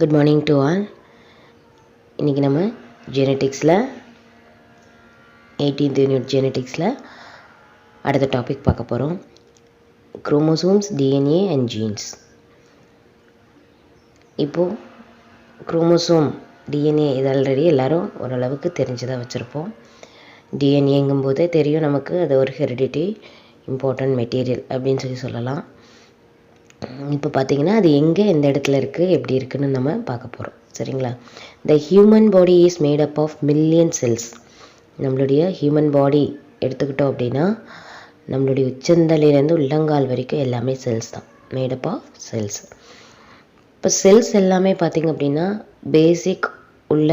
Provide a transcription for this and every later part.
Good morning to all. இன்றைக்கி நம்ம ஜெனட்டிக்ஸில் 18th unit ஜெனட்டிக்ஸில் அடுத்த டாபிக் பார்க்க போகிறோம். Chromosomes, DNA and jeans. இப்போது குரோமோசோம், டிஎன்ஏ இது ஆல்ரெடி எல்லோரும் ஓரளவுக்கு தெரிஞ்சுதான் வச்சுருப்போம். டிஎன்ஏங்கும்போதே தெரியும் நமக்கு, அது ஒரு ஹெரிடிட்டி இம்பார்ட்டன்ட் மெட்டீரியல் அப்படின்னு சொல்லலாம். இப்போ பார்த்தீங்கன்னா அது எங்கே எந்த இடத்துல இருக்குது, எப்படி இருக்குன்னு நம்ம பார்க்க போகிறோம். சரிங்களா? The human body is made up of million cells. நம்மளுடைய ஹியூமன் பாடி எடுத்துக்கிட்டோம் அப்படின்னா நம்மளுடைய உச்சந்தலையிலேருந்து உள்ளங்கால் வரைக்கும் எல்லாமே செல்ஸ் தான், மேடப் ஆஃப் செல்ஸ். இப்போ செல்ஸ் எல்லாமே பார்த்திங்க அப்படின்னா பேசிக் உள்ள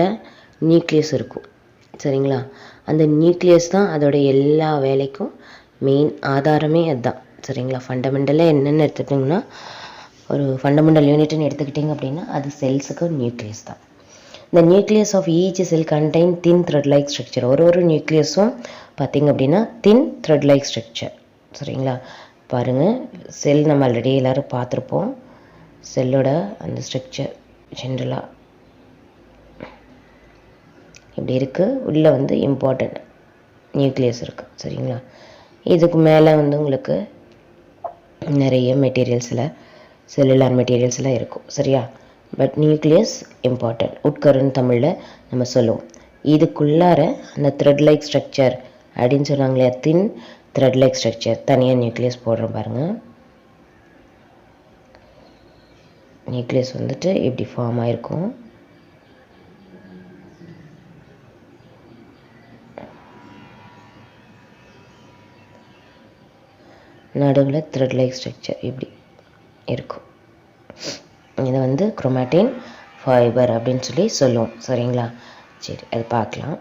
நியூக்ளியஸ் இருக்கும். சரிங்களா? அந்த நியூக்ளியஸ் தான் அதோட எல்லா வேலைக்கும் மெயின் ஆதாரமே அதுதான். சரிங்களா? ஃபண்டமெண்டலாக என்னென்னு எடுத்துக்கிட்டிங்கன்னா, ஒரு ஃபண்டமெண்டல் யூனிட்னு எடுத்துக்கிட்டிங்க அப்படின்னா அது செல்ஸுக்கு நியூக்ளியஸ் தான். இந்த nucleus of each cell contain thin thread like structure. ஒரு நியூக்ளியஸும் பார்த்திங்க அப்படின்னா தின் த்ரெட் லைக் ஸ்ட்ரக்சர். சரிங்களா? பாருங்கள், செல் நம்ம ஆல்ரெடி எல்லோரும் பார்த்துருப்போம். செல்லோட அந்த ஸ்ட்ரக்சர் ஜென்ரலாக இப்படி இருக்குது. உள்ளே வந்து இம்பார்ட்டண்ட் நியூக்ளியஸ் இருக்குது. சரிங்களா? இதுக்கு மேலே வந்து உங்களுக்கு நிறைய மெட்டீரியல்ஸில் செல்லுலார் மெட்டீரியல்ஸ்லாம் இருக்கும். சரியா? பட் நியூக்ளியஸ் இம்பார்ட்டன்ட், உட்கருன்னு தமிழில் நம்ம சொல்லுவோம். இதுக்குள்ளார அந்த த்ரெட் லைக் ஸ்ட்ரக்சர் அப்படின்னு சொன்னாங்களே, தின் த்ரெட் லைக் ஸ்ட்ரக்சர், தனியாக நியூக்ளியஸ் போடுறோம் பாருங்கள். நியூக்ளியஸ் வந்துட்டு இப்படி ஃபார்ம் ஆகிருக்கும். நடுவில் த்ரெட் லைக் ஸ்ட்ரக்சர் இப்படி இருக்கும். இதை வந்து குரோமாட்டின் ஃபைபர் அப்படின்னு சொல்லுவோம். சரிங்களா? சரி, அது பார்க்கலாம்.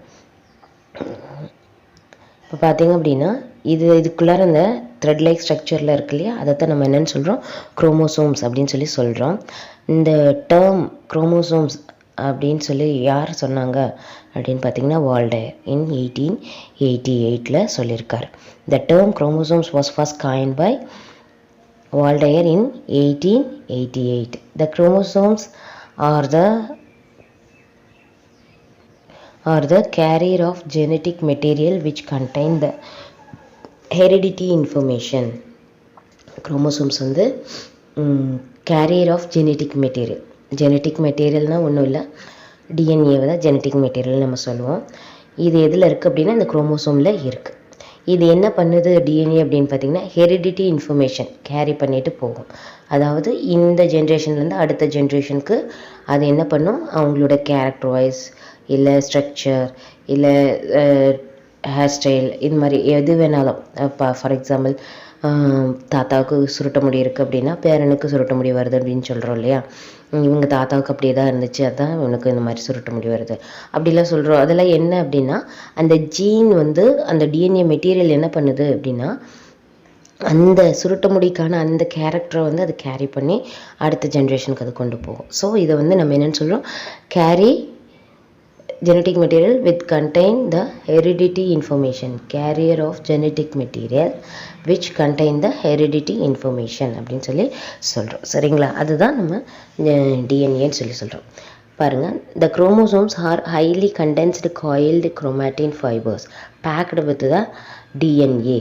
இப்போ பார்த்தீங்க அப்படின்னா இதுக்குள்ளார இந்த த்ரெட் லைக் ஸ்ட்ரக்சரில் இருக்கு இல்லையா, அதைத்தான் நம்ம என்னென்னு சொல்கிறோம், குரோமோசோம்ஸ் அப்படின்னு சொல்கிறோம். இந்த டேர்ம் குரோமோசோம்ஸ் அப்படின்னு யார் சொன்னாங்க அப்படின்னு பார்த்தீங்கன்னா வால்டேர் இன் 1888 சொல்லியிருக்கார். The term chromosomes was first coined by Waldeyer in 1888. The chromosomes are the carrier of genetic material which contain the heredity information. Chromosomes வந்து carrier of genetic material. Genetic மெட்டீரியல்னால் ஒன்றும் இல்லை, டிஎன்ஏவை தான் ஜெனட்டிக் மெட்டீரியல் நம்ம சொல்லுவோம். இது எதில் இருக்குது அப்படின்னா இந்த குரோமோசோமில் இருக்குது. இது என்ன பண்ணுது டிஎன்ஏ அப்படின்னு பார்த்தீங்கன்னா, ஹெரிடிட்டி இன்ஃபர்மேஷன் கேரி பண்ணிட்டு போகும். அதாவது இந்த ஜென்ரேஷன்லேருந்து அடுத்த ஜென்ரேஷனுக்கு அது என்ன பண்ணும், அவங்களோட கேரக்டர் வைஸ் இல்லை ஸ்ட்ரக்சர் இல்லை ஹேர் ஸ்டைல், இது மாதிரி எது வேணாலும். இப்போ ஃபார் எக்ஸாம்பிள் தாத்தாவுக்கு சுருட்ட முடி இருக்குது அப்படின்னா பேரனுக்கு சுருட்ட முடி வருது அப்படின்னு சொல்கிறோம் இல்லையா. இவங்க தாத்தாவுக்கு அப்படியே தான் இருந்துச்சு, அதான் இவனுக்கு இந்த மாதிரி சுருட்ட முடி வருது அப்படிலாம் சொல்கிறோம். அதெல்லாம் என்ன அப்படின்னா, அந்த ஜீன் வந்து அந்த டிஎன்ஏ மெட்டீரியல் என்ன பண்ணுது அப்படின்னா, அந்த சுருட்ட முடிக்கான அந்த கேரக்டரை வந்து அது கேரி பண்ணி அடுத்த ஜென்ரேஷனுக்கு அது கொண்டு போகும். ஸோ இதை வந்து நம்ம என்னென்னு சொல்கிறோம், carry genetic material which contain the heredity information, carrier of genetic material which contain the heredity information அப்படின்னு சொல்கிறோம். சரிங்களா? அதுதான் நம்ம டிஎன்ஏன்னு சொல்கிறோம். பாருங்கள், the chromosomes are highly condensed coiled chromatin fibers packed with the DNA.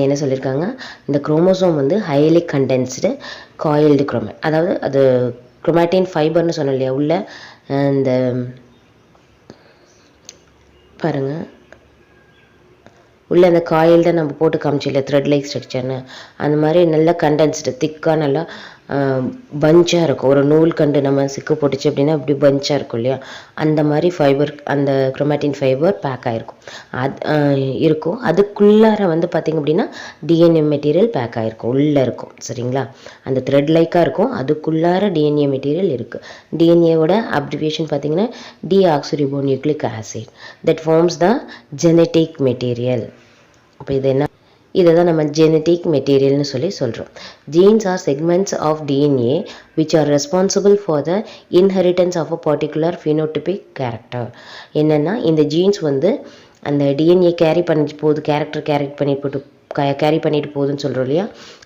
என்ன சொல்லியிருக்காங்க, இந்த குரோமோசோம் வந்து ஹைலி கண்டென்ஸ்டு காயில்டு அதாவது அது குரோமாட்டின் ஃபைபர்னு சொன்னோம் இல்லையா, உள்ள இந்த பாருங்கள் உள்ளே அந்த காயில் தான் நம்ம போட்டு காமிச்சில்ல த்ரெட் லைக் ஸ்ட்ரக்சர்னு, அந்த மாதிரி நல்லா கண்டென்ஸ்டு திக்காக நல்லா பஞ்சாக இருக்கும். ஒரு நூல் கண்டு நம்ம சிக்கு போட்டுச்சு அப்படின்னா இப்படி பஞ்சாக இருக்கும் இல்லையா, அந்த மாதிரி ஃபைபர், அந்த குரோமாட்டின் ஃபைபர் பேக் ஆகிருக்கும். இருக்கும். அதுக்குள்ளார வந்து பார்த்திங்க அப்படின்னா டிஎன்ஏ மெட்டீரியல் பேக் ஆகிருக்கும், உள்ளே இருக்கும். சரிங்களா? அந்த த்ரெட் லைக்காக இருக்கும், அதுக்குள்ளார டிஎன்ஏ மெட்டீரியல் இருக்குது. டிஎன்ஏவோட அப்ரிவேஷன் பார்த்திங்கன்னா deoxyribo nucleic acid that forms the genetic material. அப்போ இது என்ன, இதை தான் நம்ம ஜெனட்டிக் மெட்டீரியல்னு சொல்கிறோம். Genes are segments of DNA which are responsible for the inheritance of a particular phenotypic character. என்னென்னா இந்த ஜீன்ஸ் வந்து அந்த டிஎன்ஏ கேரி பண்ணி போகுது, கேரக்டர் கேரி பண்ணி கேரி பண்ணிட்டு போகுதுன்னு சொல்கிறோம் இல்லையா,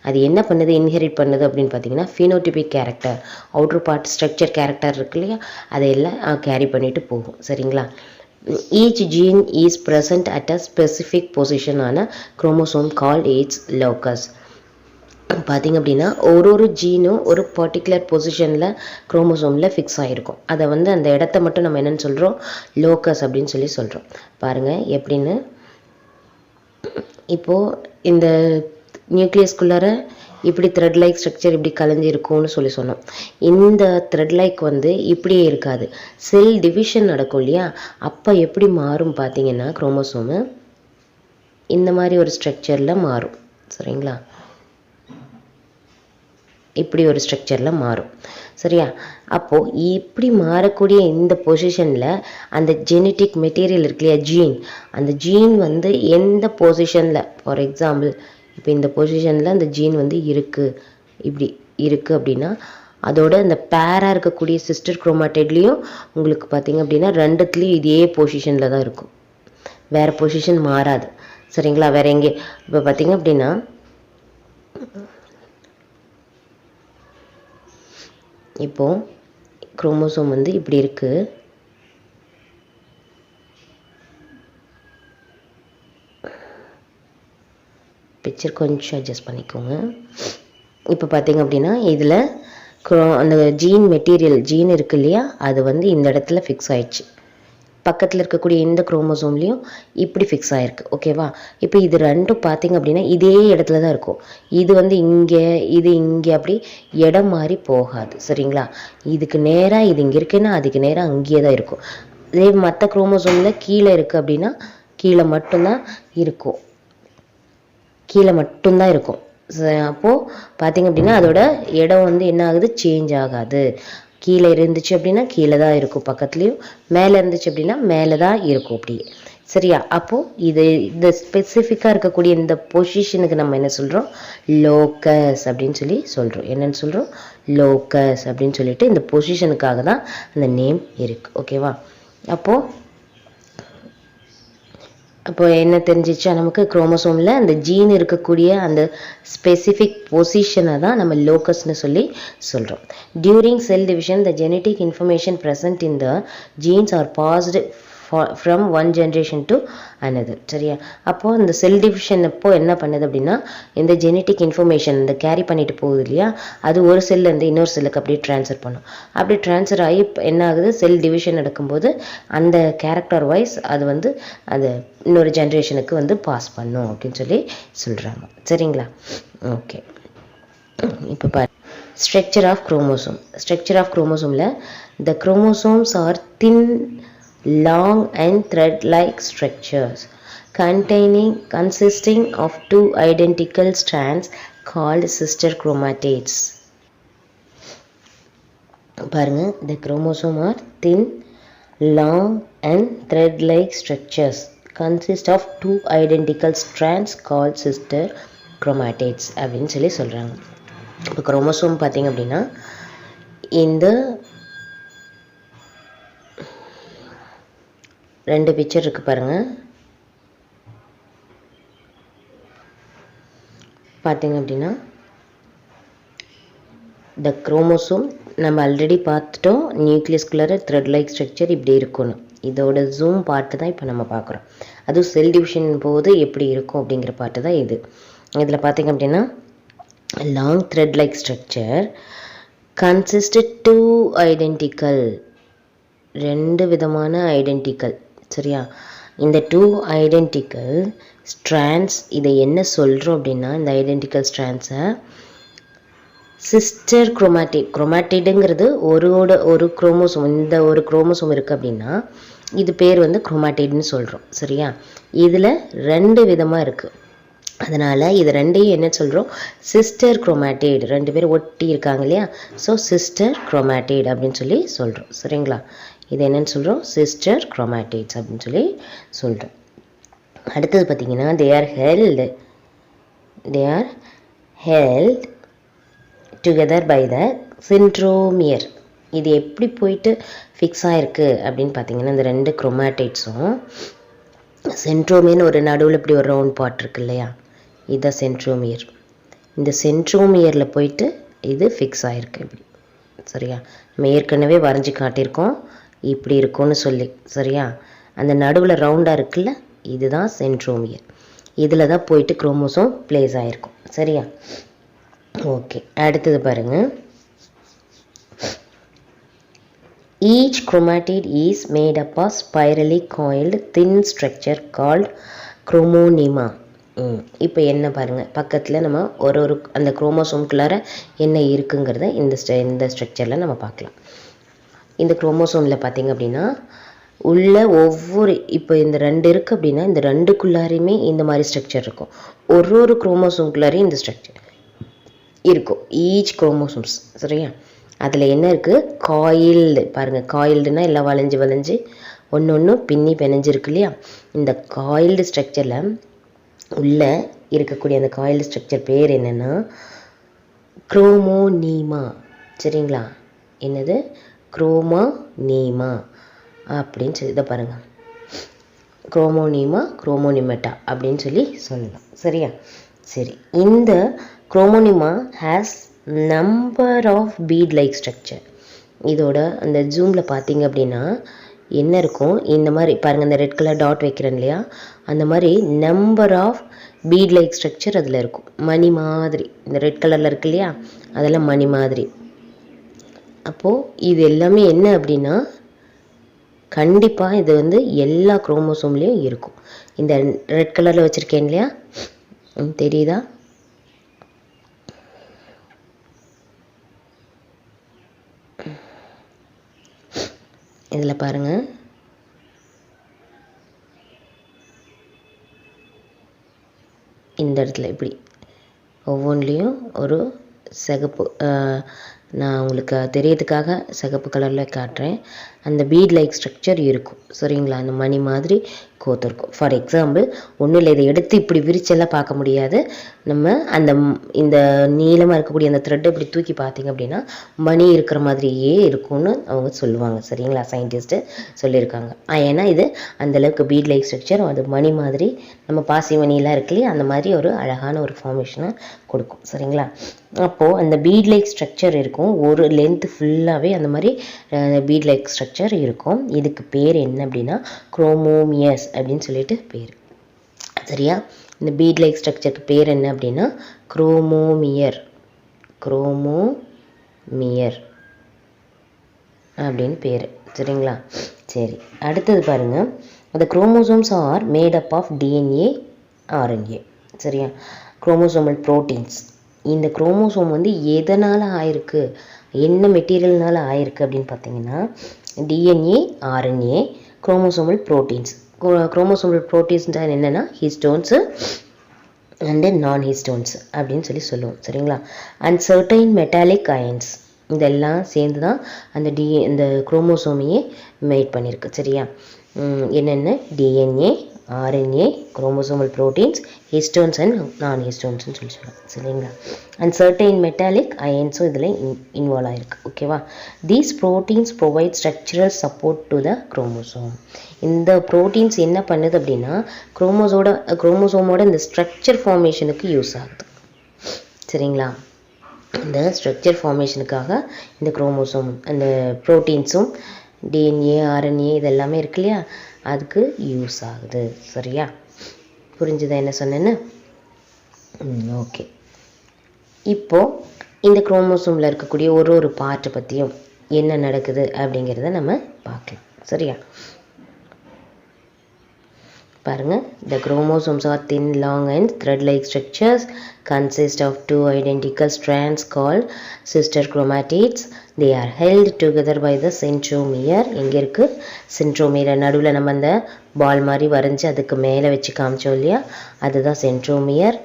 அது என்ன பண்ணுது, இன்ஹெரிட் பண்ணுது அப்படின்னு பார்த்தீங்கன்னா phenotypic character, outer part structure character இருக்கு இல்லையா, அதையெல்லாம் கேரி பண்ணிட்டு போகும். சரிங்களா. Each gene is present at a specific position on a chromosome called its locus. பார்த்திங்க அப்படின்னா ஒரு ஜீனும் ஒரு பர்டிகுலர் பொசிஷனில் குரோமோசோமில் ஃபிக்ஸ் ஆகிருக்கும். அதை வந்து அந்த இடத்த மட்டும் நம்ம என்னென்னு சொல்கிறோம், லோக்கஸ் அப்படின்னு சொல்கிறோம். பாருங்கள் எப்படின்னு. இப்போது இந்த நியூக்ளியஸ்குள்ளார இப்படி த்ரெட் லைக் ஸ்ட்ரக்சர் இப்படி கலைஞ்சி இருக்கும்னு சொன்னோம். இந்த த்ரெட் லைக் வந்து இப்படியே இருக்காது, செல் டிவிஷன் நடக்கும் இல்லையா, அப்போ எப்படி மாறும் பார்த்தீங்கன்னா குரோமோசோமு இந்த மாதிரி ஒரு ஸ்ட்ரக்சரில் மாறும். சரிங்களா, இப்படி ஒரு ஸ்ட்ரக்சரில் மாறும். சரியா, அப்போது இப்படி மாறக்கூடிய இந்த பொசிஷனில் அந்த ஜெனட்டிக் மெட்டீரியல் இருக்கு இல்லையா, ஜீன், அந்த ஜீன் வந்து எந்த பொசிஷனில், ஃபார் எக்ஸாம்பிள் இப்போ இந்த பொசிஷனில் அந்த ஜீன் வந்து இருக்குது, இப்படி இருக்குது அப்படின்னா அதோட அந்த பேராக இருக்கக்கூடிய சிஸ்டர் குரோமாடைட்லேயும் உங்களுக்கு பார்த்தீங்க அப்படின்னா ரெண்டுத்துலேயும் இதே பொசிஷனில் தான் இருக்கும், வேறு பொசிஷன் மாறாது. சரிங்களா, வேறு எங்கே இப்போ பார்த்தீங்க அப்படின்னா இப்போது குரோமோசோம் வந்து இப்படி இருக்குது, பிக்சர் கொஞ்சம் அட்ஜஸ்ட் பண்ணிக்கோங்க. இப்போ பார்த்தீங்க அப்படின்னா இதில் அந்த ஜீன் மெட்டீரியல் ஜீன் இருக்கு இல்லையா, அது வந்து இந்த இடத்துல ஃபிக்ஸ் ஆயிடுச்சு, பக்கத்தில் இருக்கக்கூடிய இந்த குரோமோசோம்லேயும் இப்படி ஃபிக்ஸ் ஆகிருக்கு. ஓகேவா, இப்போ இது ரெண்டும் பார்த்தீங்க அப்படின்னா இதே இடத்துல தான் இருக்கும். இது வந்து இங்கே, இது இங்கே, அப்படி இடம் மாதிரி போகாது. சரிங்களா, இதுக்கு நேராக இது இங்கே இருக்குன்னா அதுக்கு நேராக அங்கேயே தான் இருக்கும். இதே மற்ற குரோமோசோமில் கீழே இருக்குது அப்படின்னா கீழே மட்டும்தான் இருக்கும், கீழே மட்டும்தான் இருக்கும். அப்போது பார்த்தீங்க அப்படின்னா அதோட இடம் வந்து என்ன ஆகுது, சேஞ்ச் ஆகாது. கீழே இருந்துச்சு அப்படின்னா கீழே தான் இருக்கும் பக்கத்துலேயும், மேலே இருந்துச்சு அப்படின்னா மேலே தான் இருக்கும் அப்படியே. சரியா, அப்போது இந்த ஸ்பெசிஃபிக்காக இருக்கக்கூடிய இந்த பொசிஷனுக்கு நம்ம என்ன சொல்கிறோம், லோக்கஸ் அப்படின்னு சொல்கிறோம். என்னன்னு சொல்கிறோம், லோக்கஸ் அப்படின்னு சொல்லிட்டு இந்த பொசிஷனுக்காக தான் அந்த நேம் இருக்குது. ஓகேவா, அப்போ என்ன தெரிஞ்சிச்சா நமக்கு, குரோமோசோமில் அந்த ஜீன் இருக்கக்கூடிய அந்த ஸ்பெசிஃபிக் பொசிஷனை தான் நம்ம லோக்கஸ்னு சொல்கிறோம். During cell division the genetic information present in the genes are passed from one generation to another. சரியா, அப்போது இந்த செல் டிவிஷன் அப்போ என்ன பண்ணுது அப்படின்னா இந்த ஜெனட்டிக் இன்ஃபர்மேஷன் இந்த கேரி பண்ணிட்டு போகுது இல்லையா, அது ஒரு செல்லேருந்து இன்னொரு செல்லுக்கு அப்படியே ட்ரான்ஸ்ஃபர் பண்ணும். அப்படி ட்ரான்ஸ்ஃபர் ஆகி என்ன ஆகுது, செல் டிவிஷன் நடக்கும்போது அந்த கேரக்டர் வைஸ் அது வந்து அது இன்னொரு ஜென்ரேஷனுக்கு வந்து பாஸ் பண்ணும் அப்படின்னு சொல்கிறாங்க. சரிங்களா, ஓகே. இப்போ பாரு, structure of chromosome. Structure of குரோமோசோமில் the chromosomes are thin, long and thread-like structures consisting of two identical strands called sister chromatids. பாருங்க, the chromosome are thin, long and thread-like structures consist of two identical strands called sister chromatids அப்படின்னு சொல்றாங்க. இப்போ chromosome பார்த்தீங்க அப்படின்னா இந்த ரெண்டு picture இருக்குது பாருங்கள். பார்த்தீங்க அப்படின்னா த குரோமோசோம் நம்ம ஆல்ரெடி பார்த்துட்டோம், நியூக்ளியஸ்குள்ளே த்ரெட் லைக் ஸ்ட்ரக்சர் இப்படி இருக்கணும். இதோட ஜூம் பார்ட்டு தான் இப்போ நம்ம பார்க்குறோம். அதுவும் செல் டிவிஷன் போது எப்படி இருக்கும் அப்படிங்கிற பார்ட்டு தான் இது. இதில் பார்த்தீங்க அப்படின்னா long thread like structure consisted two identical, ரெண்டு விதமான ஐடென்டிக்கல். சரியா, இந்த டூ ஐடென்டிக்கல் ஸ்ட்ராண்ட்ஸ் இதை என்ன சொல்கிறோம் அப்படின்னா இந்த ஐடென்டிக்கல் ஸ்ட்ராண்ட்ஸை சிஸ்டர் குரோமாட்டிடுங்கிறது ஒரு குரோமோசோம், இந்த ஒரு குரோமோசோம் இருக்குது அப்படின்னா இது பேர் வந்து குரோமாட்டிட்னு சொல்கிறோம். சரியா, இதில் ரெண்டு விதமாக இருக்குது, அதனால் இது ரெண்டையும் என்ன சொல்கிறோம், சிஸ்டர் குரோமாட்டிட். ரெண்டு பேரும் ஒட்டி இருக்காங்க இல்லையா, ஸோ சிஸ்டர் குரோமாட்டிட் அப்படின்னு சொல்கிறோம். சரிங்களா, இது என்னன்னு சொல்கிறோம், சிஸ்டர் குரோமாட்டிட்ஸ் அப்படின்னு சொல்கிறோம். அடுத்தது பார்த்தீங்கன்னா they are held together by the centromere. இது எப்படி போயிட்டு ஃபிக்ஸ் ஆகிருக்கு அப்படின்னு பார்த்தீங்கன்னா இந்த ரெண்டு குரோமாட்டிட்ஸும் சென்ட்ரோமியர்னு ஒரு நடுவில் இப்படி ஒரு ரவுண்ட் பார்ட் இருக்கு இல்லையா, இதுதான் சென்ட்ரோமியர். இந்த சென்ட்ரோமியரில் போயிட்டு இது ஃபிக்ஸ் ஆகிருக்கு இப்படி. சரியா, நம்ம ஏற்கனவே வரைஞ்சி காட்டியிருக்கோம் இப்படி இருக்கும்னு சொல்லி. சரியா, அந்த நடுவில் ரவுண்டாக இருக்குல்ல, இதுதான் சென்ட்ரோமியர். இதில் தான் போயிட்டு குரோமோசோம் பிளேஸ் ஆகிருக்கும். சரியா, ஓகே. அடுத்தது பாருங்கள். Each chromatid is made up of spirally coiled thin structure called chromonema. இப்போ என்ன பாருங்கள், பக்கத்தில் நம்ம ஒரு அந்த குரோமோசோம்குள்ளார என்ன இருக்குங்கிறத இந்த ஸ்ட்ரக்சரில் நம்ம பார்க்கலாம். இந்த குரோமோசோமில் பார்த்திங்க அப்படின்னா உள்ள ஒவ்வொரு, இப்போ இந்த 2 இருக்குது அப்படின்னா இந்த 2க்குள்ளாரையுமே இந்த மாதிரி ஸ்ட்ரக்சர் இருக்கும். ஒரு குரோமோசோம்குள்ளாரையும் இந்த ஸ்ட்ரக்சர் இருக்கும், ஈச் குரோமோசோம்ஸ். சரியா, அதில் என்ன இருக்குது, காயில்டு. பாருங்கள், காயில்டுனா எல்லாம் வளைஞ்சு ஒன்று பின்னி பிணைஞ்சிருக்கு இல்லையா. இந்த காயில்டு ஸ்ட்ரக்சரில் உள்ளே இருக்கக்கூடிய அந்த காயில்டு ஸ்ட்ரக்சர் பேர் என்னென்னா குரோமோனீமா. சரிங்களா, என்னது, குரோமோனீமா அப்படின்னு சொல்லி இதை பாருங்கள், குரோமோனீமா, குரோமோனிமெட்டா அப்படின்னு சொல்லலாம். சரியா, சரி. இந்த chromonema has number of bead like structure. இதோட அந்த ஜூமில் பார்த்தீங்க அப்படின்னா என்ன இருக்கும், இந்த மாதிரி பாருங்கள், இந்த ரெட் கலர் டாட் வைக்கிறேன் இல்லையா, அந்த மாதிரி number of bead like structure அதில் இருக்கும். மணி மாதிரி இந்த ரெட் கலரில் இருக்கு இல்லையா, அதெல்லாம் மணி மாதிரி. அப்போது இது எல்லாமே என்ன அப்படின்னா கண்டிப்பாக இது வந்து எல்லா குரோமோசோம்லேயும் இருக்கும். இந்த ரெட் கலரில் வச்சுருக்கேன் இல்லையா, தெரியுதா, இதில் பாருங்கள், இந்த இடத்துல இப்படி ஒவ்வொன்றிலையும் ஒரு சிகப்பு, நான் உங்களுக்கு தெரியறதுக்காக சிகப்பு கலரில் காட்டுறேன். அந்த பீட் லைக் ஸ்ட்ரக்சர் இருக்கும். சரிங்களா, அந்த மணி மாதிரி கோத்திருக்கும். ஃபார் எக்ஸாம்பிள், ஒன்றும் இல்லை, இதை எடுத்து இப்படி விரிச்செல்லாம் பார்க்க முடியாது. நம்ம இந்த நீளமாக இருக்கக்கூடிய அந்த த்ரெட்டை இப்படி தூக்கி பார்த்தீங்க அப்படின்னா மணி இருக்கிற மாதிரியே இருக்கும்னு அவங்க சொல்லுவாங்க. சரிங்களா, சயின்டிஸ்ட்டு சொல்லியிருக்காங்க. ஏன்னா இது அந்தளவுக்கு பீட் லைக் ஸ்ட்ரக்சர், அது மணி மாதிரி, நம்ம பாசி மணியெல்லாம் இருக்கு இல்லையா, அந்த மாதிரி ஒரு அழகான ஒரு ஃபார்மேஷனை கொடுக்கும். சரிங்களா, அப்போது அந்த பீட் லைக் ஸ்ட்ரக்சர் இருக்கும், ஒரு லென்த்து ஃபுல்லாகவே அந்த மாதிரி பீட் லைக் ஸ்ட்ரக்சர் இருக்கும். இதுக்கு பேர் என்ன அப்படின்னா குரோமோமியஸ் அப்படின்னு சொல்லிட்டு பேர். சரியா, இந்த பீட் லைக் ஸ்ட்ரக்சருக்கு பேர் என்ன அப்படின்னா குரோமோமியர் அப்படின்னு பேர். சரிங்களா, சரி. அடுத்தது பாருங்கள், the chromosomes are made up of DNA, RNA. சரியா, குரோமோசோமல் ப்ரோட்டீன்ஸ். இந்த குரோமோசோம் வந்து எதனால் ஆயிருக்கு, என்ன மெட்டீரியல்னால ஆயிருக்கு அப்படின்னு பார்த்தீங்கன்னா DNA, RNA, chromosomal proteins. Chromosomal proteins என்னென்னா ஹிஸ்டோன்ஸு அண்டு நான் ஹிஸ்டோன்ஸ் அப்படின்னு சொல்லுவோம். சரிங்களா, அண்ட் சர்டைன் மெட்டாலிக் அயன்ஸ், இதெல்லாம் சேர்ந்து தான் அந்த இந்த குரோமோசோமையே மேட் பண்ணியிருக்கு. சரியா, என்னென்ன DNA, RNA, chromosomal proteins, histones and நான் ஹிஸ்டோன்ஸ்னு சொல்லலாம். சரிங்களா, அண்ட் சர்டைன் மெட்டாலிக் அயன்ஸும் இதில் இன்வால்வ் ஆகிருக்கு. ஓகேவா, these proteins provide structural support to the chromosome. இந்த ப்ரோட்டீன்ஸ் என்ன பண்ணுது அப்படின்னா குரோமோசோமோட இந்த ஸ்ட்ரக்சர் ஃபார்மேஷனுக்கு யூஸ் ஆகுது. சரிங்களா, இந்த ஸ்ட்ரக்சர் ஃபார்மேஷனுக்காக இந்த குரோமோசோம், அந்த ப்ரோட்டீன்ஸும் டிஎன்ஏ, ஆர்என்ஏ இதெல்லாமே இருக்கு இல்லையா, அதுக்கு யூஸ் ஆகுது. சரியா, புரிஞ்சுதா என்ன சொன்னேன்னு? ஓகே. இப்போது இந்த குரோமோசோமில் இருக்கக்கூடிய ஒரு பார்ட்டை பற்றியும் என்ன நடக்குது அப்படிங்கிறத நம்ம பார்க்கலாம். சரியா, பாருங்கள், the chromosomes are thin, long and thread-like structures consist of 2 identical strands called sister chromatids. They are held together by the centromere. எங்கே இருக்குது சென்ட்ரோமியர், நடுவில் நம்ம அந்த பால் மாதிரி வரைஞ்சி அதுக்கு மேலே வச்சு காமிச்சோம் இல்லையா, அதுதான் centromere.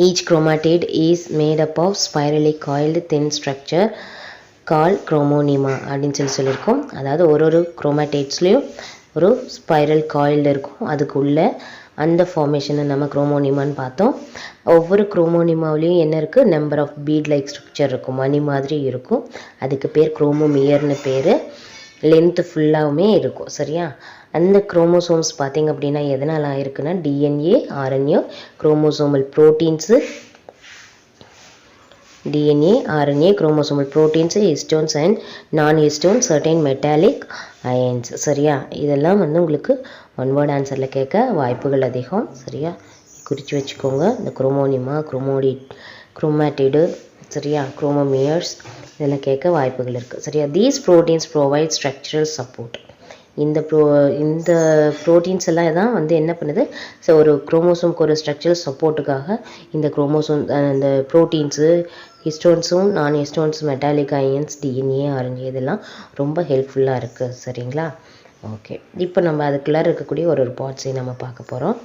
Each chromatid is made up of spirally coiled thin structure called chromonema அப்படின்னு சொல்லியிருக்கோம். அதாவது ஒரு குரோமாட்டிட்ஸ்லேயும் ஒரு ஸ்பைரல் காயில்டு இருக்கும், அதுக்குள்ளே அந்த ஃபார்மேஷனை நம்ம குரோமோனிமான்னு பார்த்தோம். ஒவ்வொரு குரோமோனிமாவிலையும் என்ன இருக்குது, number of bead like structure இருக்கும், மணி மாதிரி இருக்கும், அதுக்கு பேர் குரோமோமியர்னு பேர். லென்த்து ஃபுல்லாகவுமே இருக்கும். சரியா? அந்த குரோமோசோம்ஸ் பார்த்தீங்க அப்படின்னா எதனால் ஆயிருக்குன்னா DNA, RNA, chromosomal proteins, DNA, RNA, chromosomal proteins, histones and non-histones, certain metallic ions. சரியா? இதெல்லாம் வந்து உங்களுக்கு ஒன் வேர்ட் ஆன்சரில் கேட்க வாய்ப்புகள் அதிகம். சரியா? குறித்து வச்சுக்கோங்க. இந்த குரோமோனிமா, குரோமாட்டிடு, சரியா, குரோமோமியர்ஸ் இதெல்லாம் கேட்க வாய்ப்புகள் இருக்குது. சரியா? These proteins provide structural support. இந்த ப்ரோட்டீன்ஸ் எல்லாம் தான் வந்து என்ன பண்ணுது, ஸோ ஒரு குரோமோசோம்க்கு ஒரு ஸ்ட்ரக்சரல் சப்போர்ட்டுக்காக இந்த குரோமோசோம் இந்த ப்ரோட்டீன்ஸு, ஹிஸ்டோன்ஸும் நான் histones, metallic ions, DNA, RNA இதெல்லாம் ரொம்ப ஹெல்ப்ஃபுல்லாக இருக்குது. சரிங்களா? ஓகே, இப்போ நம்ம அதுக்குள்ளே இருக்கக்கூடிய ஒரு பார்ட்ஸையும் நம்ம பார்க்க போகிறோம்.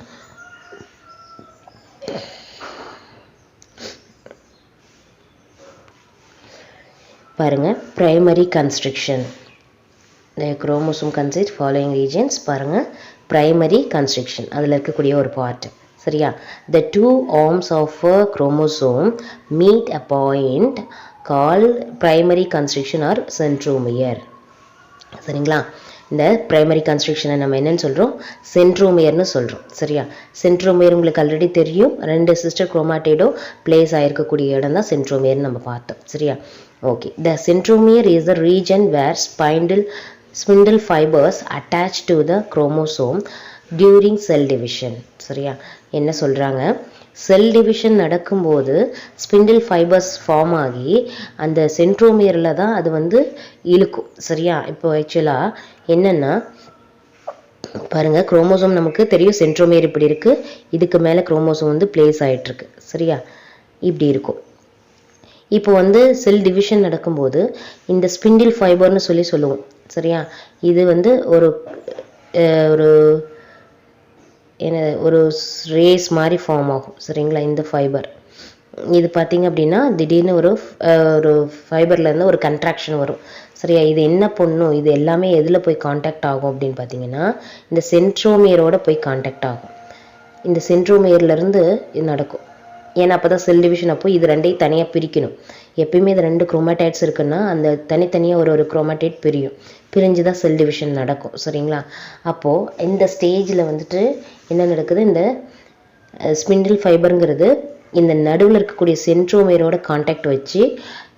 பாருங்கள், primary construction. The chromosome consists following regions. பாருங்கள், primary constriction அதில் இருக்கக்கூடிய ஒரு பார்ட். சரியா? The two arms of a chromosome meet a point called primary constriction or centromere. சரிங்களா? இந்த பிரைமரி கன்ஸ்ட்ரக்ஷனை நம்ம என்னன்னு சொல்கிறோம், சென்ட்ரோமியர்னு சொல்கிறோம். சரியா? சென்ட்ரோமியர் உங்களுக்கு ஆல்ரெடி தெரியும், 2 சிஸ்டர் குரோமாட்டிடோ பிளேஸ் ஆகிருக்கக்கூடிய இடம் தான் சென்ட்ரோமியர்னு நம்ம பார்த்தோம். சரியா? Okay, the centromere is the region where spindle fibers attached to the chromosome during cell division. சரியா? என்ன சொல்கிறாங்க, செல் டிவிஷன் நடக்கும்போது ஸ்பிண்டில் ஃபைபர்ஸ் ஃபார்ம் ஆகி அந்த சென்ட்ரோமியரில் தான் அது வந்து இழுக்கும். சரியா? இப்போ ஆக்சுவலாக என்னென்னா பாருங்கள், குரோமோசோம் நமக்கு தெரியும், சென்ட்ரோமியர் இப்படி இருக்குது, இதுக்கு மேலே குரோமோசோம் வந்து பிளேஸ் ஆகிட்டுருக்கு. சரியா? இப்படி இருக்கும். இப்போ வந்து செல் டிவிஷன் நடக்கும்போது இந்த ஸ்பிண்டில் ஃபைபர்னு சொல்லுவோம். சரியா? இது வந்து ஒரு ஒரு ரேஸ் மாதிரி ஃபார்ம் ஆகும். சரிங்களா? இந்த ஃபைபர் இது பார்த்தீங்க அப்படின்னா திடீர்னு ஒரு ஃபைபர்லேருந்து ஒரு கன்ட்ராக்ஷன் வரும். சரியா? இது என்ன பண்ணும், இது எல்லாமே எதில் போய் காண்டாக்ட் ஆகும் அப்படின்னு பார்த்தீங்கன்னா இந்த சென்ட்ரோமியரோட போய் காண்டாக்ட் ஆகும். இந்த சென்ட்ரோமியர்லேருந்து இது நடக்கும். ஏன்னா அப்போ தான் செல் டிவிஷன், அப்போ இது ரெண்டையும் தனியாக பிரிக்கணும். எப்பயுமே இது 2 குரோமாடைட்ஸ் இருக்குன்னா அந்த தனித்தனியாக ஒரு குரோமாடைட் பிரிஞ்சு தான் செல் டிவிஷன் நடக்கும். சரிங்களா? அப்போது இந்த ஸ்டேஜில் வந்துட்டு என்ன நடக்குது, இந்த ஸ்பிண்டில் ஃபைபருங்கிறது இந்த நடுவில் இருக்கக்கூடிய சென்ட்ரோமியரோட காண்டாக்ட் வச்சு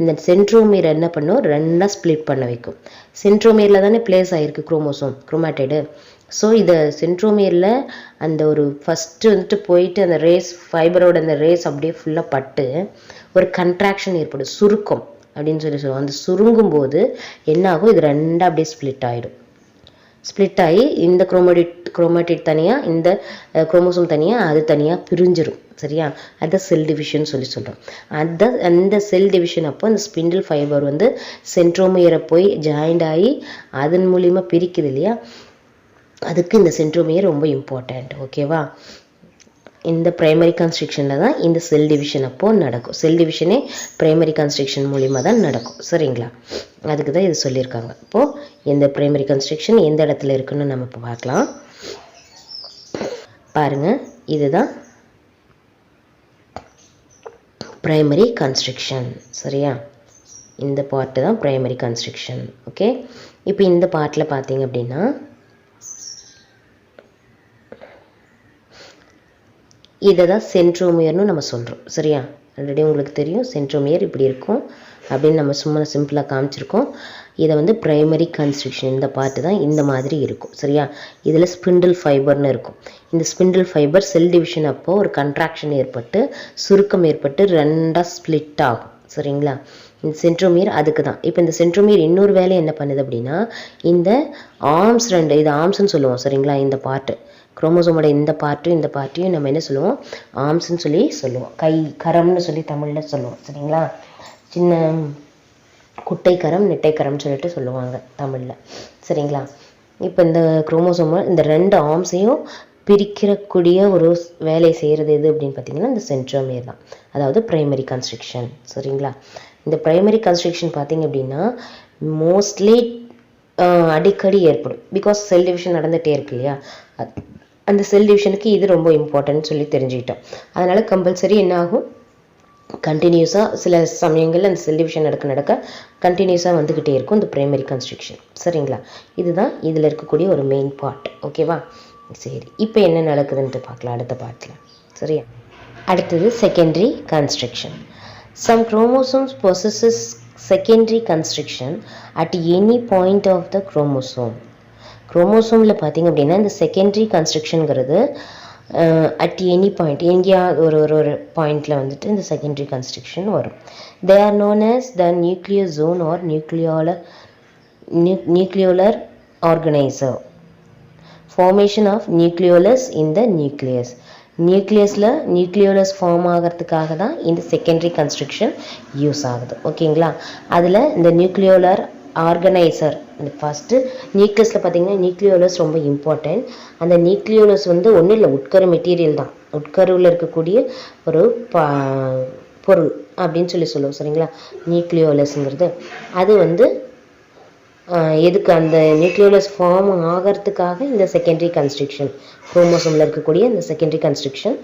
இந்த சென்ட்ரோமியர் என்ன பண்ணும், 2ஆக ஸ்ப்ளிட் பண்ண வைக்கும். சென்ட்ரோமியரில் தானே பிளேஸ் ஆகிருக்கு குரோமாடைடு. ஸோ இதை சென்ட்ரோமியரில் அந்த ஒரு ஃபஸ்ட்டு வந்துட்டு போயிட்டு அந்த ஃபைபரோட அந்த ரேஸ் அப்படியே ஃபுல்லாக பட்டு ஒரு கன்ட்ராக்ஷன் ஏற்படும், சுருக்கம் அப்படின்னு சொல்லுவோம். அந்த சுருங்கும் போது என்ன ஆகும், இது 2ஆக அப்படியே ஸ்ப்ளிட் ஆகிடும். ஸ்ப்ளிட் ஆகி இந்த குரோமாட்டிட் தனியாக, இந்த குரோமோசோம் தனியாக, அது தனியாக பிரிஞ்சிடும். சரியா? அதை செல் டிவிஷன் சொல்கிறோம். அந்த செல் டிவிஷன் அப்போ அந்த ஸ்பிண்டில் ஃபைபர் வந்து சென்ட்ரோமியரை போய் ஜாயிண்ட் ஆகி அதன் மூலிமா பிரிக்குது இல்லையா, அதுக்கு இந்த சென்ட்ரோமியர் ரொம்ப இம்பார்ட்டண்ட். ஓகேவா? இந்த பிரைமரி கன்ஸ்ட்ரக்ஷனில் தான் இந்த செல் டிவிஷன் அப்போது நடக்கும். செல் டிவிஷனே பிரைமரி கன்ஸ்ட்ரக்ஷன் மூலிமா தான் நடக்கும். சரிங்களா? அதுக்கு தான் இது சொல்லியிருக்காங்க. இப்போது இந்த பிரைமரி கன்ஸ்ட்ரக்ஷன் எந்த இடத்துல இருக்குன்னு நம்ம இப்போ பார்க்கலாம். பாருங்கள், இதுதான் பிரைமரி கன்ஸ்ட்ரக்ஷன். சரியா? இந்த பார்ட்டு தான் பிரைமரி கன்ஸ்ட்ரக்ஷன். ஓகே, இப்போ இந்த பார்ட்டில் பார்த்தீங்க அப்படின்னா இதை தான் சென்ட்ரோமியர்னு நம்ம சொல்கிறோம். சரியா? ஆல்ரெடி உங்களுக்கு தெரியும் சென்ட்ரோமியர் இப்படி இருக்கும் அப்படின்னு நம்ம சும்மா சிம்பிளாக காமிச்சிருக்கோம். இதை வந்து பிரைமரி கன்ஸ்ட்ரக்ஷன் இந்த பார்ட்டு தான் இந்த மாதிரி இருக்கும். சரியா? இதில் ஸ்பிண்டில் ஃபைபர்னு இருக்கும். இந்த ஸ்பிண்டில் ஃபைபர் செல் டிவிஷன் அப்போ ஒரு கன்ட்ராக்ஷன் ஏற்பட்டு சுருக்கம் ஏற்பட்டு 2ஆக ஸ்ப்ளிட் ஆகும். சரிங்களா? இந்த சென்ட்ரோமியர் அதுக்கு தான். இப்போ இந்த சென்ட்ரோமியர் இன்னொரு வேலை என்ன பண்ணுது அப்படின்னா இந்த ஆர்ம்ஸ் 2, இது ஆர்ம்ஸ்ன்னு சொல்லுவோம். சரிங்களா? இந்த பார்ட்டு குரோமோசோமோட இந்த பார்ட்டையும் நம்ம என்ன சொல்லுவோம், ஆர்ம்ஸ்ன்னு சொல்லுவோம். கரம்னு சொல்லி தமிழில் சொல்லுவோம். சரிங்களா? சின்ன குட்டைக்கரம், நெட்டைக்கரம்னு சொல்லிட்டு சொல்லுவாங்க தமிழில். சரிங்களா? இப்போ இந்த குரோமோசோமோ இந்த 2 ஆர்ம்ஸையும் பிரிக்கக்கூடிய ஒரு வேலை செய்கிறது எது அப்படின்னு பார்த்தீங்கன்னா இந்த சென்ட்ரோமியர் தான், அதாவது பிரைமரி கன்ஸ்ட்ரக்ஷன். சரிங்களா? இந்த பிரைமரி கன்ஸ்ட்ரக்ஷன் பார்த்தீங்க அப்படின்னா மோஸ்ட்லி அடிக்கடி ஏற்படும். பிகாஸ் செல் டிவிஷன் நடந்துகிட்டே இருக்கு இல்லையா, அந்த செல் டிவிஷனுக்கு இது ரொம்ப இம்பார்ட்டன்ட் சொல்லி தெரிஞ்சுக்கிட்டோம். அதனால் கம்பல்சரி என்ன ஆகும், கண்டினியூஸாக சில சமயங்களில் அந்த செல் டிவிஷன் நடக்க கண்டினியூஸாக வந்துக்கிட்டே இருக்கும் இந்த பிரைமரி கன்ஸ்ட்ரக்ஷன். சரிங்களா? இதுதான் இதில் இருக்கக்கூடிய ஒரு மெயின் பார்ட். ஓகேவா? சரி, இப்போ என்ன நடக்குதுன்ட்டு பார்க்கலாம் அடுத்த பார்ட்டில். சரியா? அடுத்தது secondary constriction. Some chromosomes possess secondary constriction at any point of the chromosome. குரோமோசோமில் பார்த்திங்க அப்படின்னா இந்த செகண்டரி கன்ஸ்ட்ரக்ஷனுங்கிறது அட் எனி பாயிண்ட், எங்கேயாவது ஒரு பாயிண்டில் வந்துட்டு இந்த செகண்டரி கன்ஸ்ட்ரக்ஷன் வரும். They are known as the nucleosome or nucleolar organizer. Formation of nucleolus in the nucleus. Nucleolus form ஆகிறதுக்காக தான் இந்த செகண்டரி கன்ஸ்ட்ரக்ஷன் யூஸ் ஆகுது. ஓகேங்களா? அதில் இந்த நியூக்ளியோலர் ஆர்கனைசர், இந்த ஃபஸ்ட்டு நியூக்ளியஸில் பார்த்திங்கன்னா நியூக்ளியோலஸ் ரொம்ப இம்பார்ட்டன்ட். அந்த நியூக்ளியோலஸ் வந்து ஒன்றும் இல்லை, உட்கரு மெட்டீரியல் தான், உட்கருவில் இருக்கக்கூடிய ஒரு பொருள் அப்படின்னு சொல்லுவோம். சரிங்களா? நியூக்ளியோலஸ்ங்கிறது அது வந்து எதுக்கு, அந்த நியூக்ளியோலஸ் ஃபார்ம் ஆகிறதுக்காக இந்த செகண்டரி கன்ஸ்ட்ரக்ஷன், குரோமோசோமில் இருக்கக்கூடிய இந்த செகண்டரி கன்ஸ்ட்ரக்ஷன்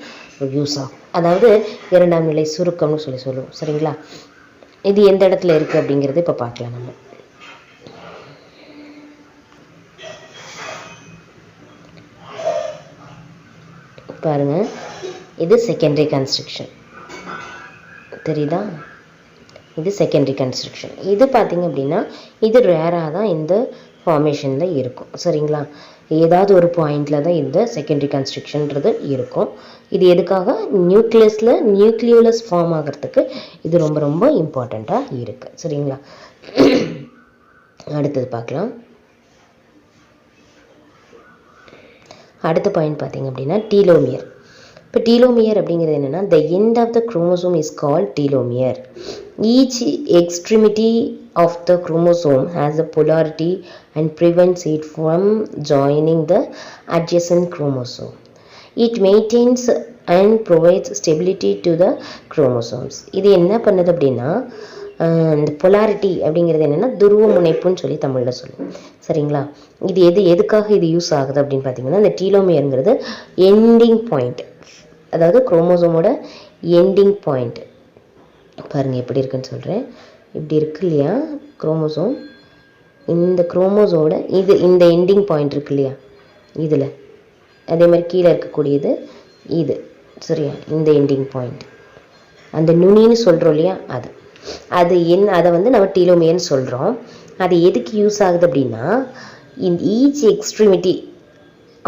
யூஸ் ஆகும். அதாவது இரண்டாம் நிலை சுருக்கம்னு சொல்லுவோம். சரிங்களா? இது எந்த இடத்துல இருக்குது அப்படிங்கிறது இப்போ பார்க்கலாம் நம்ம. பாருங்க, இது செகண்டரி கன்ஸ்ட்ரக்ஷன் தெரியுதா? இது செகண்டரி கன்ஸ்ட்ரக்ஷன். இது பார்த்திங்க அப்படின்னா இது ரேராக தான் இந்த ஃபார்மேஷனில் இருக்கும். சரிங்களா? ஏதாவது ஒரு பாயிண்டில் தான் இந்த செகண்டரி கன்ஸ்ட்ரக்ஷன்றது இருக்கும். இது எதுக்காக, நியூக்ளியோலஸ் ஃபார்ம் ஆகிறதுக்கு இது ரொம்ப ரொம்ப இம்பார்ட்டண்ட்டாக இருக்குது. சரிங்களா? அடுத்தது பார்க்கலாம். அடுத்த பாயிண்ட் பார்த்திங்க அப்படின்னா டீலோமியர். இப்போ டீலோமியர் அப்படிங்கிறது என்னென்னா, the end of the chromosome is called telomere. Each extremity of the chromosome has a polarity and prevents it from joining the adjacent chromosome. It maintains and provides stability to the chromosomes. இது என்ன பண்ணுது அப்படின்னா, இந்த polarity அப்படிங்கிறது என்னென்னா துருவ முனைப்புன்னு சொல்லி தமிழில் சொல்லுவோம். சரிங்களா? இது எதுக்காக இது யூஸ் ஆகுது அப்படின்னு பார்த்தீங்கன்னா, இந்த டீலோமியருங்கிறது எண்டிங் பாயிண்ட், அதாவது குரோமோசோமோட எண்டிங் பாயிண்ட். பாருங்கள் எப்படி இருக்குன்னு சொல்கிறேன். இப்படி இருக்கு இல்லையா குரோமோசோம், இந்த குரோமோசோட இந்த எண்டிங் பாயிண்ட் இருக்கு இல்லையா இதில், அதே மாதிரி கீழே இருக்கக்கூடியது இது. சரியா? இந்த எண்டிங் பாயிண்ட், அந்த நுனின்னு சொல்கிறோம் இல்லையா, அதை வந்து நம்ம டீலோமியர்னு சொல்கிறோம். அது எதுக்கு யூஸ் ஆகுது அப்படின்னா, in each extremity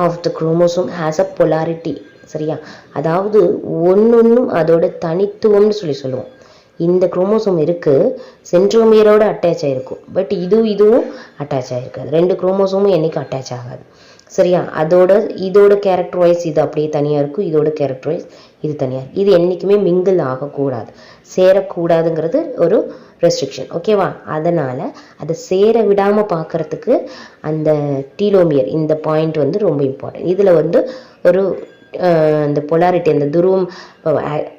of the chromosome has a polarity. சரியா? அதாவது ஒன்னொன்றும் அதோட தனித்துவம்னு சொல்லுவோம். இந்த குரோமோசோம் இருக்குது, சென்ட்ரோமியரோட அட்டாச் ஆகிருக்கும். பட் இதுவும் அட்டாச் ஆகிருக்காது. ரெண்டு குரோமோசோமும் என்றைக்கும் அட்டாச் ஆகாது. சரியா? இதோட கேரக்டர் வைஸ் இது அப்படியே தனியாக இருக்கும், இதோட கேரக்டர் வைஸ் இது தனியாக இருக்கும். இது என்றைக்குமே மிங்கிள் ஆகக்கூடாது, சேரக்கூடாதுங்கிறது ஒரு ரெஸ்ட்ரிக்ஷன். ஓகேவா? அதனால் அதை சேர விடாமல் பார்க்குறதுக்கு அந்த டீலோமியர் இந்த பாயிண்ட் வந்து ரொம்ப இம்பார்ட்டன்ட். இதில் வந்து ஒரு இந்த பொலாரிட்டி, அந்த துருவம்,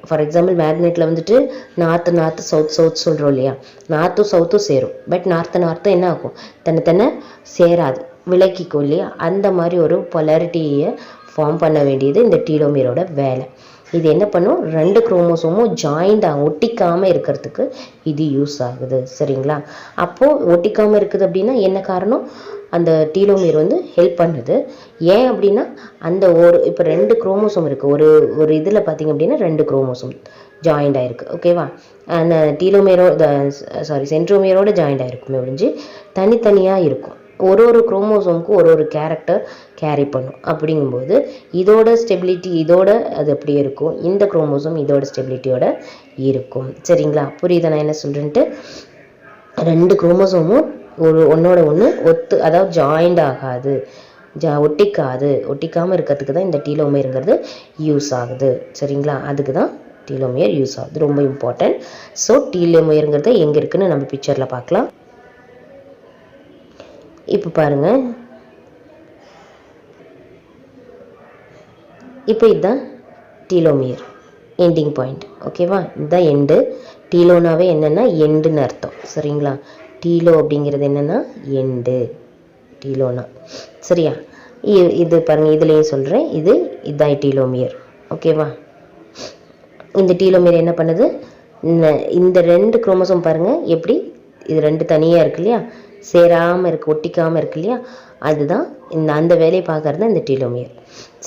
ஃபார் எக்ஸாம்பிள் மேக்னெட்டில் வந்துட்டு நார்த்து சவுத் சொல்கிறோம் இல்லையா, நார்த்தும் சவுத்தும் சேரும். பட் நார்த்து என்ன ஆகும், தன்னை சேராது, விளக்கிக்கும் இல்லையா. அந்த மாதிரி ஒரு பொலாரிட்டியை ஃபார்ம் பண்ண வேண்டியது இந்த டீலோமியரோட வேலை. இது என்ன பண்ணும், ரெண்டு குரோமோசோமும் ஜாயிண்டாக ஒட்டிக்காமல் இருக்கிறதுக்கு இது யூஸ் ஆகுது. சரிங்களா? அப்போது ஒட்டிக்காமல் இருக்குது அப்படின்னா என்ன காரணம், அந்த டீலோமியர் வந்து ஹெல்ப் பண்ணுது. ஏன் அப்படின்னா, அந்த இப்போ ரெண்டு குரோமோசோம் இருக்குது, ஒரு இதில் பார்த்திங்க அப்படின்னா ரெண்டு குரோமோசோம் ஜாயிண்ட் ஆகிருக்கு. ஓகேவா? அந்த சென்ட்ரோமியரோட ஜாயிண்ட் ஆகிருக்குமே ஒழிஞ்சு தனித்தனியாக இருக்கும். ஒரு குரோமோசோமுக்கு ஒரு கேரக்டர் கேரி பண்ணும். அப்படிங்கும்போது இதோட ஸ்டெபிலிட்டி அது அப்படியே இருக்கும், இந்த குரோமோசோம் இதோட ஸ்டெபிலிட்டியோட இருக்கும். சரிங்களா? புரியுதா நான் என்ன சொல்கிறேன்ட்டு? ரெண்டு குரோமோசோமும் ஒன்னோட ஒன்று அதாவது ஜாயிண்ட் ஆகாது, ஒட்டிக்காமல் இருக்கிறதுக்கு தான் இந்த டீலோமியருங்கிறது யூஸ் ஆகுது. சரிங்களா? அதுக்கு தான் டீலோமியர் யூஸ் ஆகுது, ரொம்ப இம்பார்ட்டன்ட். ஸோ டீலோமியருங்கிறது எங்கே இருக்குன்னு நம்ம பிக்சரில் பார்க்கலாம். இப்போ பாருங்க, இப்போ இதுதான் டீலோமியர் எண்டிங் பாயிண்ட். ஓகேவா? இதுதான் எண்டு. டீலோனாவே என்னென்னா எண்டுன்னு அர்த்தம். சரிங்களா? டீலோ அப்படிங்கிறது என்னென்னா எண்டு, டீலோனா. சரியா? இது பாருங்கள், இதுலேயும் சொல்கிறேன், இதுதான் டீலோமியர். ஓகேவா? இந்த டீலோமியர் என்ன பண்ணுது, இந்த 2 குரோமோசோம் பாருங்கள் எப்படி இது 2 தனியாக இருக்கு இல்லையா, சேராமல் இருக்குது, ஒட்டிக்காமல் இருக்கு இல்லையா, அதுதான் அந்த வேலையை பார்க்கறது இந்த டீலோமியர்.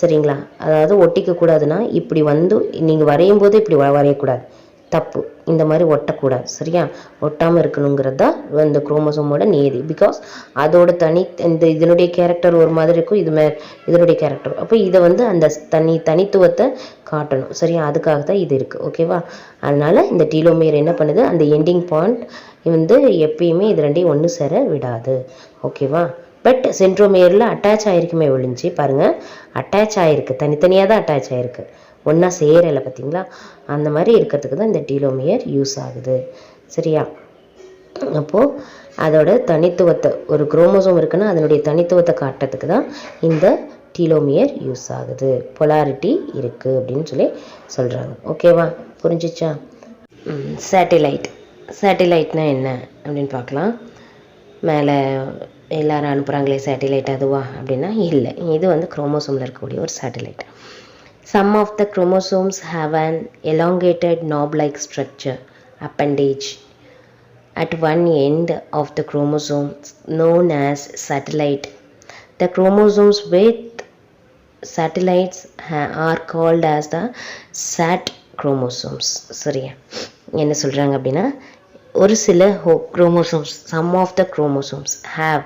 சரிங்களா? அதாவது ஒட்டிக்கக்கூடாதுன்னா இப்படி வந்து நீங்கள் வரையும் போது இப்படி வரையக்கூடாது, தப்பு. இந்த மாதிரி ஒட்டக்கூடாது. சரியா? ஒட்டாமல் இருக்கணுங்கிறது தான் இந்த குரோமோசோமோட நியதி. பிகாஸ் அதோட இதனுடைய கேரக்டர் ஒரு மாதிரி இருக்கும், இதனுடைய கேரக்டர். அப்போ இதை வந்து அந்த தனித்துவத்தை காட்டணும். சரியா? அதுக்காக தான் இது இருக்குது. ஓகேவா? அதனால இந்த டீலோமியர் என்ன பண்ணுது, அந்த எண்டிங் பாயிண்ட் வந்து எப்பயுமே இது ரெண்டையும் ஒன்று சேர விடாது. ஓகேவா? பட் சென்ட்ரோமியரில் அட்டாச் ஆகிருக்குமே ஒழிஞ்சு பாருங்கள், அட்டாச் ஆகிருக்கு, தனித்தனியாக தான் அட்டாச் ஆகிருக்கு, ஒன்றா சேரலை. பார்த்தீங்களா? அந்த மாதிரி இருக்கிறதுக்கு தான் இந்த டீலோமியர் யூஸ் ஆகுது. சரியா? அப்போது அதோட தனித்துவத்தை, ஒரு குரோமோசோம் இருக்குன்னா அதனுடைய தனித்துவத்தை காட்டுறதுக்கு தான் இந்த டீலோமியர் யூஸ் ஆகுது. பொலாரிட்டி இருக்குது அப்படின்னு சொல்லி சொல்கிறாங்க. ஓகேவா? புரிஞ்சிச்சா? சேட்டிலைட்னா என்ன அப்படின்னு பார்க்கலாம். மேலே எல்லாரும் அனுப்புகிறாங்களே சேட்டிலைட் அதுவா அப்படின்னா இல்லை, இது வந்து குரோமோசோமில் இருக்கக்கூடிய ஒரு satellite. Some of the chromosomes have an elongated knob-like structure, appendage, at one end of the chromosome known as satellite. The chromosomes with satellites are called as the SAT chromosomes. சரியா? என்ன சொல்கிறாங்க அப்படின்னா, ஒரு சில chromosomes, some of the chromosomes have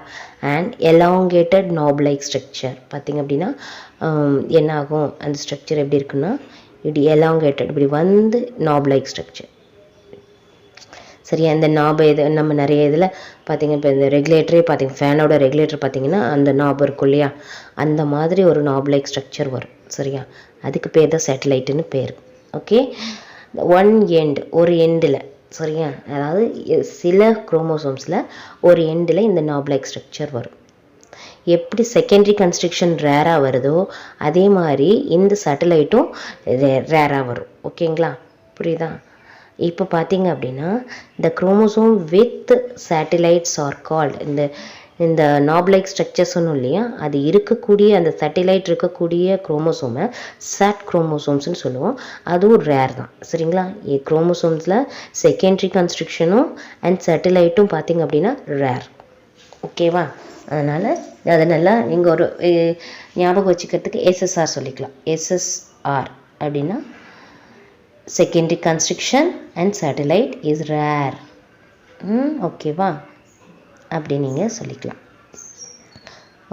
an elongated knob-like structure. பார்த்திங்க அப்படின்னா என்ன ஆகும், அந்த ஸ்ட்ரக்சர் எப்படி இருக்குன்னா இப்படி எலாங்கேட்டட், இப்படி வந்து knob-like structure. சரியா? இந்த நாபை இது நம்ம நிறைய இதில் பார்த்திங்க, இப்போ இந்த ரெகுலேட்டரே பார்த்திங்க, ஃபேனோட ரெகுலேட்டர் பார்த்திங்கன்னா அந்த நாப் இருக்கும் இல்லையா, அந்த மாதிரி ஒரு knob-like ஸ்ட்ரக்சர் வரும். சரியா? அதுக்கு பேர் தான் சேட்டலைட்டுன்னு பேர். ஓகே? ஒன் எண்ட், ஒரு எண்டில். சரியா? அதாவது சில குரோமோசோம்ஸில் ஒரு எண்டில் இந்த knob-like ஸ்ட்ரக்சர் வரும். எப்படி செகண்டரி கன்ஸ்ட்ரக்ஷன் ரேராக வருதோ அதே மாதிரி இந்த சேட்டலைட்டும் ரேராக வரும். ஓகேங்களா? புரியுதா? இப்போ பார்த்தீங்க அப்படின்னா இந்த chromosome with satellites are called, இந்த knob-like ஸ்ட்ரக்சர்ஸ் ஒன்றும் இல்லையா, அது இருக்கக்கூடிய அந்த சேட்டிலைட் இருக்கக்கூடிய குரோமோசோமை சாட் குரோமோசோம்ஸ்னு சொல்லுவோம். அதுவும் ரேர் தான். சரிங்களா? குரோமோசோம்ஸில் செகண்டரி கன்ஸ்ட்ரக்ஷனும் அண்ட் சேட்டிலைட்டும் பார்த்திங்க அப்படின்னா ரேர். ஓகேவா? அதனால் அதை நல்லா நீங்கள் ஒரு ஞாபகம் வச்சுக்கிறதுக்கு எஸ்எஸ்ஆர் சொல்லிக்கலாம். எஸ்எஸ்ஆர் அப்படின்னா secondary construction and satellite is rare. ஓகேவா? அப்படி நீங்கள் சொல்லிக்கலாம்.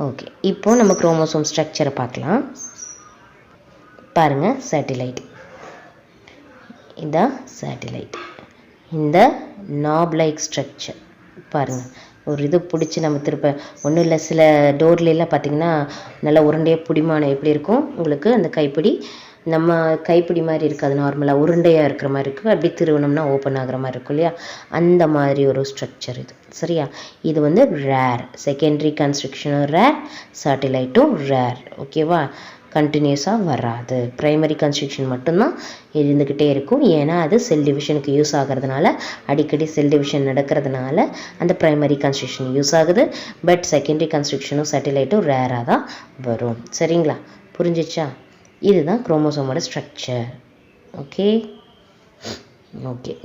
ஓகே, இப்போது நம்ம குரோமோசோம் ஸ்ட்ரக்சரை பார்க்கலாம். பாருங்கள், சேட்டிலைட், இதான் சேட்டிலைட். இந்த knob-like ஸ்ட்ரக்சர் பாருங்கள், ஒரு இது பிடிச்சி நம்ம திருப்ப ஒன்றும் இல்லை, சில டோர்லாம் பார்த்திங்கன்னா நல்லா உருண்டையாக பிடிமானம் எப்படி இருக்கும் உங்களுக்கு, அந்த கைப்பிடி நம்ம கைப்பிடி மாதிரி இருக்காது, நார்மலாக உருண்டையாக இருக்கிற மாதிரி இருக்குது, அப்படி திருவனம்னா ஓப்பன் ஆகிற மாதிரி இருக்கும் இல்லையா, அந்த மாதிரி ஒரு ஸ்ட்ரக்சர் இது. சரியா? இது வந்து ரேர், செகண்டரி கன்ஸ்ட்ரக்ஷனும் ரேர், சேட்டிலைட்டும் ரேர். ஓகேவா? கண்டினியூஸாக வராது, ப்ரைமரி கன்ஸ்ட்ரக்ஷன் மட்டும்தான் இருந்துக்கிட்டே இருக்கும். ஏன்னா அது செல் டிவிஷனுக்கு யூஸ் ஆகிறதுனால, அடிக்கடி செல் டிவிஷன் நடக்கிறதுனால அந்த ப்ரைமரி கன்ஸ்ட்ரக்ஷன் யூஸ் ஆகுது. பட் செகண்டரி கன்ஸ்ட்ரக்ஷனும் சேட்டிலைட்டும் ரேராக தான் வரும். சரிங்களா? புரிஞ்சிச்சா? இதுதான் குரோமோசோமோட ஸ்ட்ரக்சர். ஓகே,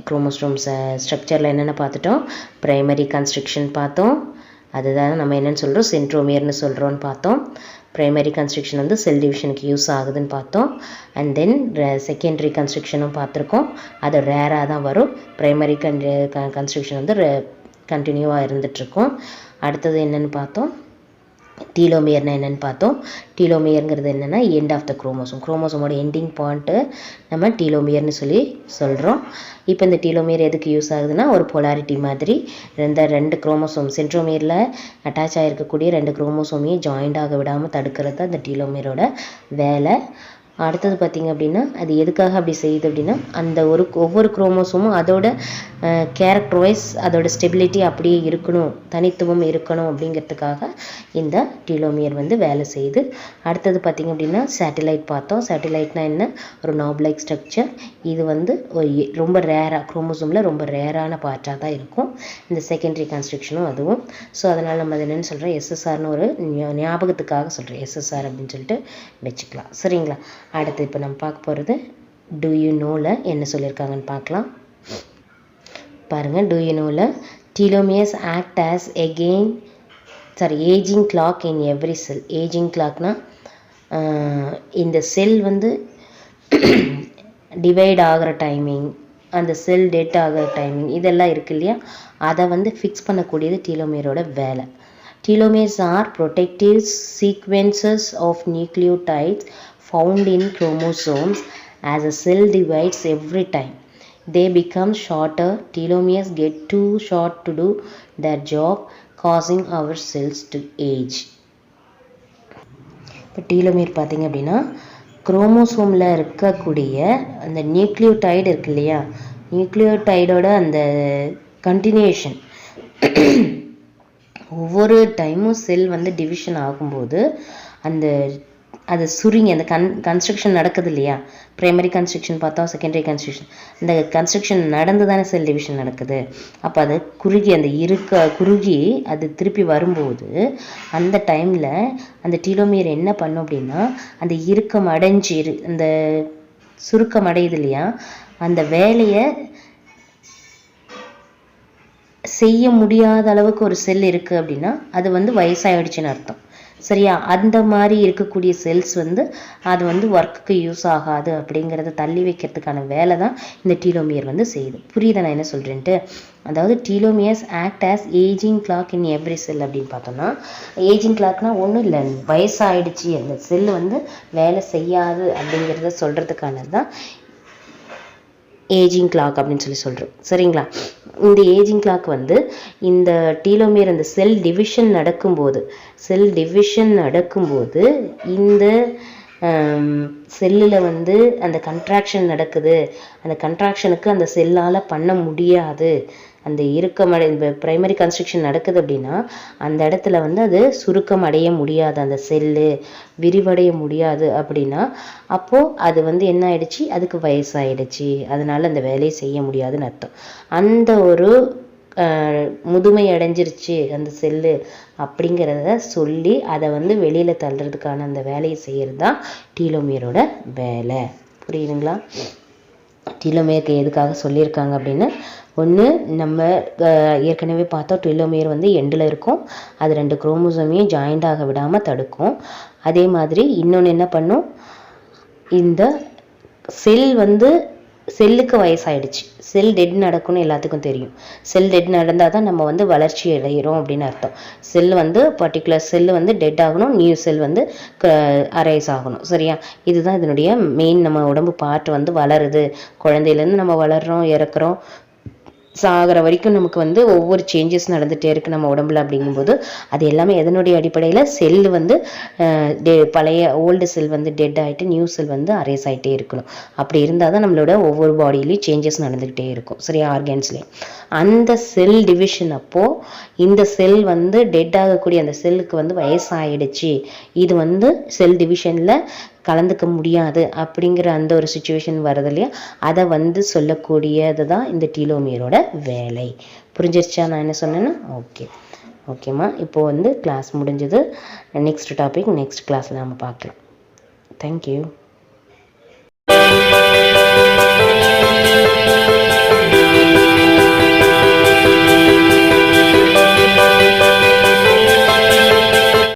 குரோமோசோம் ஸ்ட்ரக்சரில் என்னென்ன பார்த்துட்டோம்? ப்ரைமரி கன்ஸ்ட்ரக்ஷன் பார்த்தோம், அதுதான் நம்ம என்னென்னு சொல்கிறோம், சென்ட்ரோமியர்னு சொல்கிறோன்னு பார்த்தோம். ப்ரைமரி கன்ஸ்ட்ரக்ஷன் வந்து செல் டிவிஷனுக்கு யூஸ் ஆகுதுன்னு பார்த்தோம். அண்ட் தென் செகண்டரி கன்ஸ்ட்ரக்ஷனும் பார்த்துருக்கோம், அது ரேராக தான் வரும். ப்ரைமரி கன்ஸ்ட்ரக்ஷன் வந்து கண்டினியூவாக இருந்துகிட்ருக்கும். அடுத்தது என்னென்னு பார்த்தோம், டீலோமியர்னா என்னென்னு பார்த்தோம். டீலோமியருங்கிறது என்னென்னா எண்ட் ஆஃப் த குரோமோசோம், குரோமோசோமோட எண்டிங் பாயிண்ட்டு நம்ம டீலோமியர்னு சொல்கிறோம். இப்போ இந்த டீலோமியர் எதுக்கு யூஸ் ஆகுதுன்னா, ஒரு பொலாரிட்டி மாதிரி இந்த 2 குரோமோசோம் சென்ட்ரோமியரில் அட்டாச் ஆகிருக்கக்கூடிய 2 குரோமோசோமையும் ஜாயிண்ட் ஆக விடாமல் தடுக்கிறது தான் இந்த டீலோமியரோட வேலை. அடுத்தது பார்த்திங்க அப்படின்னா, அது எதுக்காக அப்படி செய்யுது அப்படின்னா, அந்த ஒவ்வொரு குரோமோசோமும் அதோட கேரக்டர் வைஸ் அதோட ஸ்டெபிலிட்டி அப்படியே இருக்கணும், தனித்துவம் இருக்கணும் அப்படிங்கிறதுக்காக இந்த டீலோமியர் வந்து வேலை செய்யுது. அடுத்தது பார்த்திங்க அப்படின்னா சேட்டிலைட் பார்த்தோம். சேட்டிலைட்னா என்ன? ஒரு knob-like ஸ்ட்ரக்சர். இது வந்து ரொம்ப ரேராக, குரோமோசோமில் ரொம்ப ரேரான பார்ட்டாக தான் இருக்கும் இந்த செகண்டரி கன்ஸ்ட்ரக்ஷனும் அதுவும். ஸோ அதனால் நம்ம அது என்னென்னு சொல்கிறோம், எஸ்எஸ்ஆர்னு ஒரு ஞாபகத்துக்காக சொல்கிறோம், எஸ்எஸ்ஆர் அப்படின்னு சொல்லிட்டு வச்சுக்கலாம். சரிங்களா? அடுத்து இப்போ நம்ம பார்க்க போகிறது டூ யூ நோவில் என்ன சொல்லியிருக்காங்கன்னு பார்க்கலாம். பாருங்கள், do you know telomeres act as aging clock in every cell. aging clockனா இந்த செல் வந்து டிவைட் ஆகிற டைமிங், அந்த செல் டெட் ஆகிற டைமிங், இதெல்லாம் இருக்கு இல்லையா, அதை வந்து ஃபிக்ஸ் பண்ணக்கூடியது டீலோமியரோட வேலை. Telomeres are protective sequences of nucleotides found in chromosomes. As a cell divides every time, they become shorter. Telomeres get too short to do their job, causing our cells to age. இப்போ telomere பார்த்தீங்க அப்படின்னா, குரோமோசோமில் இருக்கக்கூடிய அந்த nucleotide இருக்கு இல்லையா, நியூக்ளியோடைடோட அந்த continuation, ஒவ்வொரு டைமும் செல் வந்து டிவிஷன் ஆகும்போது அது சுருங்கி அந்த கன்ஸ்ட்ரக்ஷன் நடக்குது இல்லையா, ப்ரைமரி கன்ஸ்ட்ரக்ஷன் பார்த்தோம், செகண்டரி கன்ஸ்ட்ரக்ஷன், இந்த கன்ஸ்ட்ரக்ஷன் நடந்து தானே செல் டிவிஷன் நடக்குது. அப்போ அது குறுகி குறுகி அது திருப்பி வரும்போது அந்த டைமில் அந்த டீலோமியர் என்ன பண்ணும் அப்படின்னா, அந்த இறுக்கம் அடைஞ்சு அந்த சுருக்கம் அடையுது இல்லையா, அந்த வேலையை செய்ய முடியாத அளவுக்கு ஒரு செல் இருக்குது அப்படின்னா அது வந்து வயசாகிடுச்சுன்னு அர்த்தம். சரியா, அந்த மாதிரி இருக்கக்கூடிய செல்ஸ் வந்து அது வந்து ஒர்க்குக்கு யூஸ் ஆகாது அப்படிங்கிறத தள்ளி வைக்கிறதுக்கான வேலை தான் இந்த டீலோமியர் வந்து செய்யுது. புரியுது நான் என்ன சொல்கிறேன்ட்டு? அதாவது telomeres act as ageing clock in every செல் அப்படின்னு பார்த்தோம்னா, ஏஜிங் கிளாக்னா ஒன்றும் இல்லை, வயசாகிடுச்சு அந்த செல் வந்து வேலை செய்யாது அப்படிங்கிறத சொல்கிறதுக்கானது தான் ஏஜிங் கிளாக் அப்படின்னு சொல்கிறோம். சரிங்களா, இந்த ஏஜிங் கிளாக் வந்து இந்த டீலோமியர் அந்த செல் டிவிஷன் நடக்கும்போது இந்த செல்லில் வந்து அந்த கன்ட்ராக்ஷன் நடக்குது, அந்த கன்ட்ராக்ஷனுக்கு அந்த செல்லால் பண்ண முடியாது, அந்த இந்த ப்ரைமரி கன்ஸ்ட்ரக்ஷன் நடக்குது அப்படின்னா அந்த இடத்துல வந்து அது சுருக்கம் அடைய முடியாது, அந்த செல்லு விரிவடைய முடியாது அப்படின்னா அப்போது அது வந்து என்ன ஆயிடுச்சு, அதுக்கு வயசாயிடுச்சு, அதனால அந்த வேலையை செய்ய முடியாதுன்னு அர்த்தம். அந்த ஒரு முதுமை அடைஞ்சிருச்சு அந்த செல்லு அப்படிங்கிறத சொல்லி அதை வந்து வெளியில் தள்ளுறதுக்கான அந்த வேலையை செய்கிறது தான் டீலோமியரோட வேலை. புரியுதுங்களா? டீலோமியருக்கு எதுக்காக சொல்லியிருக்காங்க அப்படின்னு, ஒன்று நம்ம ஏற்கனவே பார்த்தோம், டீலோமியர் வந்து எண்டில் இருக்கும், அது 2 குரோமோசோமையும் ஜாயிண்ட் ஆக விடாமல் தடுக்கும். அதே மாதிரி இன்னொன்று என்ன பண்ணும், இந்த செல் வந்து செல்லுக்கு வயசாயிடுச்சு, செல் டெட் நடக்கும்னு எல்லாத்துக்கும் தெரியும். செல் டெட் நடந்தால் தான் நம்ம வந்து வளர்ச்சி அடைகிறோம் அப்படின்னு அர்த்தம். செல் வந்து பர்டிகுலர் செல்லு வந்து டெட் ஆகணும், நியூ செல் வந்து அரைஸ் ஆகணும். சரியா, இதுதான் இதனுடைய மெயின். நம்ம உடம்பு பார்ட் வந்து வளருது, குழந்தையிலேருந்து நம்ம வளர்கிறோம், இறக்குறோம், சாகிற வரைக்கும் நமக்கு வந்து ஒவ்வொரு சேஞ்சஸ் நடந்துகிட்டே இருக்குது நம்ம உடம்புல. அப்படிங்கும்போது அது எல்லாமே எதனுடைய அடிப்படையில், செல் வந்து பழைய ஓல்டு செல் வந்து டெட் ஆகிட்டு நியூ செல் வந்து அரைஸ் ஆகிட்டே இருக்கணும். அப்படி இருந்தால் தான் நம்மளோட ஒவ்வொரு பாடியிலையும் சேஞ்சஸ் நடந்துக்கிட்டே இருக்கும். சரியா, ஆர்கன்ஸ்லேயும். அந்த செல் டிவிஷன் அப்போது இந்த செல் வந்து டெட் ஆகக்கூடிய அந்த செல்லுக்கு வந்து வயசாகிடுச்சு, இது வந்து செல் டிவிஷனில் கலந்துக்க முடியாது அப்படிங்கிற அந்த ஒரு சுச்சுவேஷன் வருது இல்லையா, அதை வந்து சொல்லக்கூடியது தான் இந்த டீலோமியரோட வேலை. புரிஞ்சிருச்சா நான் என்ன சொன்னேன்னா? ஓகேம்மா, இப்போ வந்து கிளாஸ் முடிஞ்சது. நெக்ஸ்ட் டாபிக் நெக்ஸ்ட் கிளாஸில் நம்ம பார்க்கலாம். தேங்க்யூ.